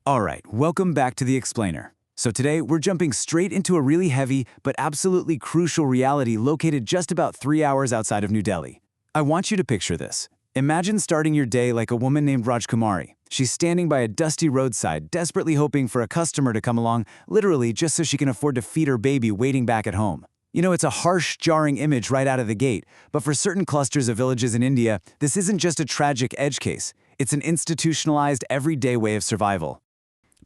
All right, welcome back to The Explainer. So today, we're jumping straight into a really heavy but absolutely crucial reality located just about 3 hours outside of New Delhi. I want you to picture this. Imagine starting your day like a woman named Rajkumari. She's standing by a dusty roadside, desperately hoping for a customer to come along, literally just so she can afford to feed her baby waiting back at home. You know, it's a harsh, jarring image right out of the gate, but for certain clusters of villages in India, this isn't just a tragic edge case. It's an institutionalized, everyday way of survival.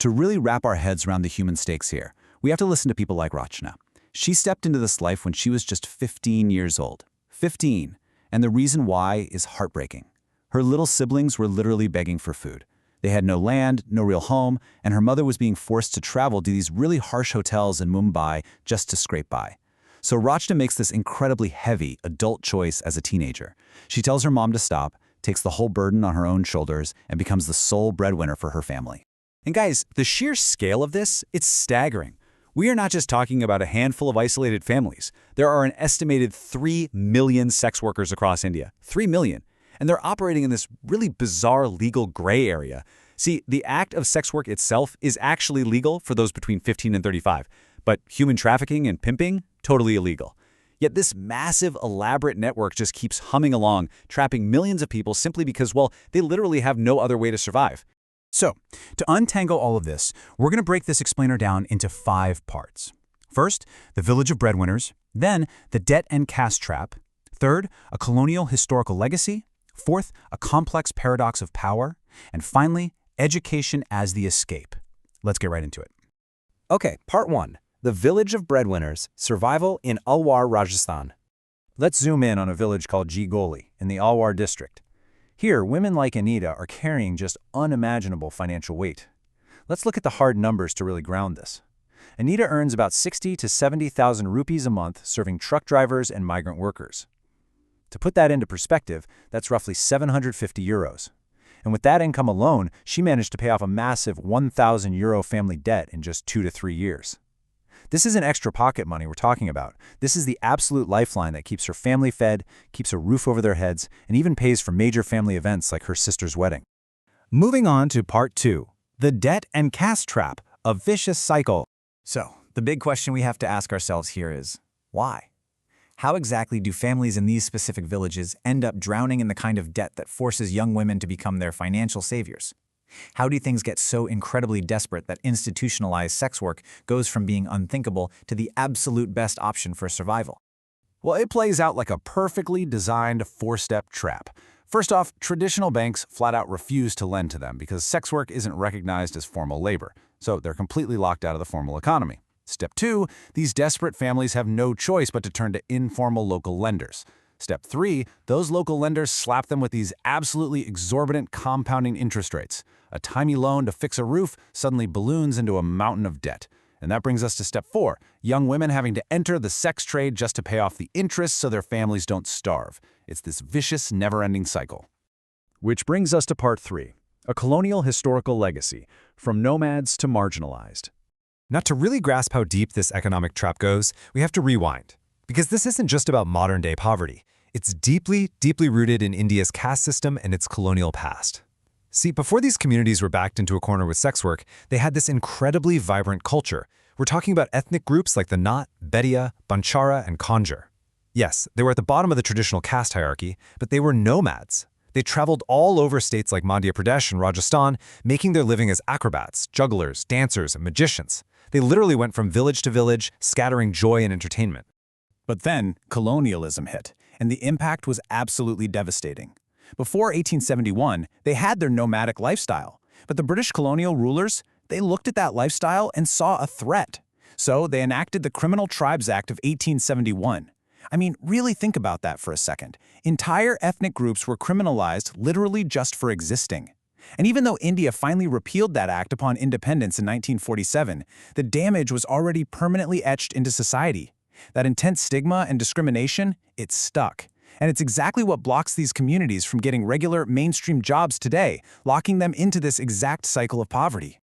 To really wrap our heads around the human stakes here, we have to listen to people like Rachna. She stepped into this life when she was just 15 years old. 15. And the reason why is heartbreaking. Her little siblings were literally begging for food. They had no land, no real home, and her mother was being forced to travel to these really harsh hotels in Mumbai just to scrape by. So Rachna makes this incredibly heavy adult choice as a teenager. She tells her mom to stop, takes the whole burden on her own shoulders, and becomes the sole breadwinner for her family. And guys, the sheer scale of this, it's staggering. We are not just talking about a handful of isolated families. There are an estimated 3 million sex workers across India. 3 million. And they're operating in this really bizarre legal gray area. See, the act of sex work itself is actually legal for those between 15 and 35. But human trafficking and pimping, totally illegal. Yet this massive, elaborate network just keeps humming along, trapping millions of people simply because, well, they literally have no other way to survive. So, to untangle all of this, we're going to break this explainer down into 5 parts. First, the village of breadwinners. Then, the debt and caste trap. Third, a colonial historical legacy. Fourth, a complex paradox of power. And finally, education as the escape. Let's get right into it. Okay, part 1. The village of breadwinners, survival in Alwar, Rajasthan. Let's zoom in on a village called Jigoli in the Alwar district. Here, women like Anita are carrying just unimaginable financial weight. Let's look at the hard numbers to really ground this. Anita earns about 60 to 70,000 rupees a month serving truck drivers and migrant workers. To put that into perspective, that's roughly 750 euros. And with that income alone, she managed to pay off a massive 1,000 euro family debt in just 2 to 3 years. This isn't extra pocket money we're talking about. This is the absolute lifeline that keeps her family fed, keeps a roof over their heads, and even pays for major family events like her sister's wedding. Moving on to part 2, the debt and caste trap, a vicious cycle. So, the big question we have to ask ourselves here is, why? How exactly do families in these specific villages end up drowning in the kind of debt that forces young women to become their financial saviors? How do things get so incredibly desperate that institutionalized sex work goes from being unthinkable to the absolute best option for survival? Well, it plays out like a perfectly designed 4-step trap. First off, traditional banks flat out refuse to lend to them because sex work isn't recognized as formal labor, so they're completely locked out of the formal economy. Step 2, these desperate families have no choice but to turn to informal local lenders. Step 3, those local lenders slap them with these absolutely exorbitant compounding interest rates. A tiny loan to fix a roof suddenly balloons into a mountain of debt. And that brings us to step 4, young women having to enter the sex trade just to pay off the interest so their families don't starve. It's this vicious, never-ending cycle. Which brings us to part 3, a colonial historical legacy, from nomads to marginalized. Now, to really grasp how deep this economic trap goes, we have to rewind. Because this isn't just about modern-day poverty. It's deeply, deeply rooted in India's caste system and its colonial past. See, before these communities were backed into a corner with sex work, they had this incredibly vibrant culture. We're talking about ethnic groups like the Nath, Bedia, Banchara, and Kanjar. Yes, they were at the bottom of the traditional caste hierarchy, but they were nomads. They traveled all over states like Madhya Pradesh and Rajasthan, making their living as acrobats, jugglers, dancers, and magicians. They literally went from village to village, scattering joy and entertainment. But then, colonialism hit, and the impact was absolutely devastating. Before 1871, they had their nomadic lifestyle, but the British colonial rulers, they looked at that lifestyle and saw a threat. So they enacted the Criminal Tribes Act of 1871. I mean, really think about that for a second. Entire ethnic groups were criminalized literally just for existing. And even though India finally repealed that act upon independence in 1947, the damage was already permanently etched into society. That intense stigma and discrimination, it stuck. And it's exactly what blocks these communities from getting regular mainstream jobs today, locking them into this exact cycle of poverty.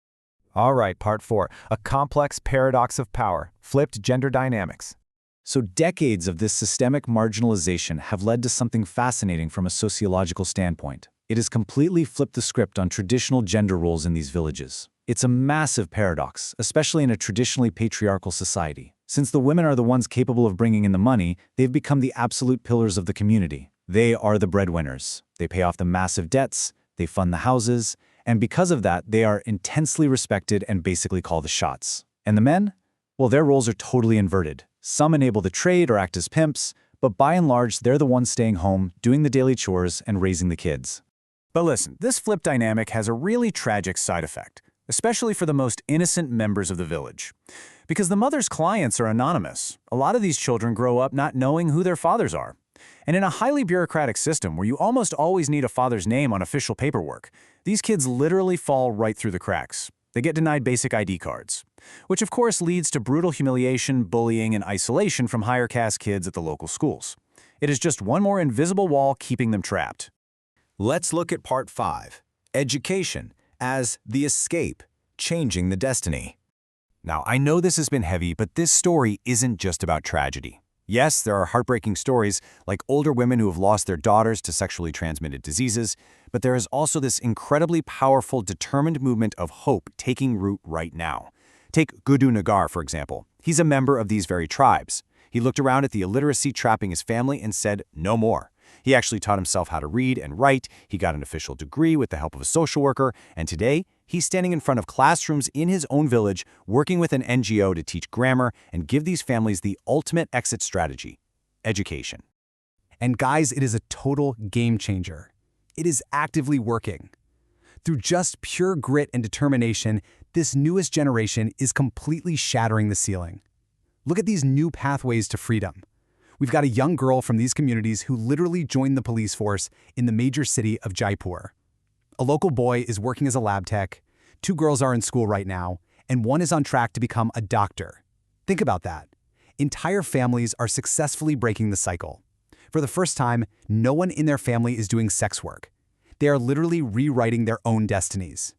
All right, part 4, a complex paradox of power, flipped gender dynamics. So decades of this systemic marginalization have led to something fascinating from a sociological standpoint. It has completely flipped the script on traditional gender roles in these villages. It's a massive paradox, especially in a traditionally patriarchal society. Since the women are the ones capable of bringing in the money, they've become the absolute pillars of the community. They are the breadwinners. They pay off the massive debts, they fund the houses, and because of that, they are intensely respected and basically call the shots. And the men? Well, their roles are totally inverted. Some enable the trade or act as pimps, but by and large, they're the ones staying home, doing the daily chores, and raising the kids. But listen, this flip dynamic has a really tragic side effect, especially for the most innocent members of the village. Because the mother's clients are anonymous, a lot of these children grow up not knowing who their fathers are. And in a highly bureaucratic system where you almost always need a father's name on official paperwork, these kids literally fall right through the cracks. They get denied basic ID cards, which of course leads to brutal humiliation, bullying, and isolation from higher caste kids at the local schools. It is just one more invisible wall keeping them trapped. Let's look at Part 5, Education as the Escape, Changing the Destiny. Now, I know this has been heavy, but this story isn't just about tragedy. Yes, there are heartbreaking stories, like older women who have lost their daughters to sexually transmitted diseases, but there is also this incredibly powerful, determined movement of hope taking root right now. Take Gudu Nagar, for example. He's a member of these very tribes. He looked around at the illiteracy trapping his family and said, no more. He actually taught himself how to read and write, he got an official degree with the help of a social worker, and today, he's standing in front of classrooms in his own village, working with an NGO to teach grammar and give these families the ultimate exit strategy: education. And guys, it is a total game changer. It is actively working. Through just pure grit and determination, this newest generation is completely shattering the ceiling. Look at these new pathways to freedom. We've got a young girl from these communities who literally joined the police force in the major city of Jaipur. A local boy is working as a lab tech, 2 girls are in school right now, and 1 is on track to become a doctor. Think about that. Entire families are successfully breaking the cycle. For the first time, no one in their family is doing sex work. They are literally rewriting their own destinies.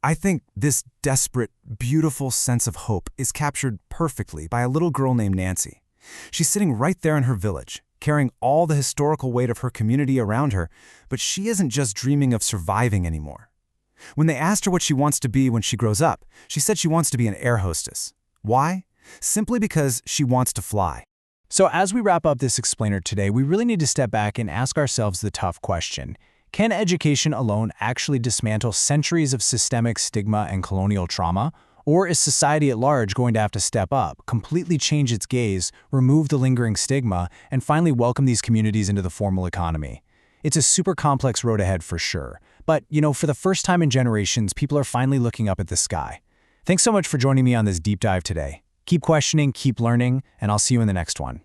I think this desperate, beautiful sense of hope is captured perfectly by a little girl named Nancy. She's sitting right there in her village, carrying all the historical weight of her community around her, but she isn't just dreaming of surviving anymore. When they asked her what she wants to be when she grows up, she said she wants to be an air hostess. Why? Simply because she wants to fly. So as we wrap up this explainer today, we really need to step back and ask ourselves the tough question. Can education alone actually dismantle centuries of systemic stigma and colonial trauma? Or is society at large going to have to step up, completely change its gaze, remove the lingering stigma, and finally welcome these communities into the formal economy? It's a super complex road ahead for sure. But, for the first time in generations, people are finally looking up at the sky. Thanks so much for joining me on this deep dive today. Keep questioning, keep learning, and I'll see you in the next one.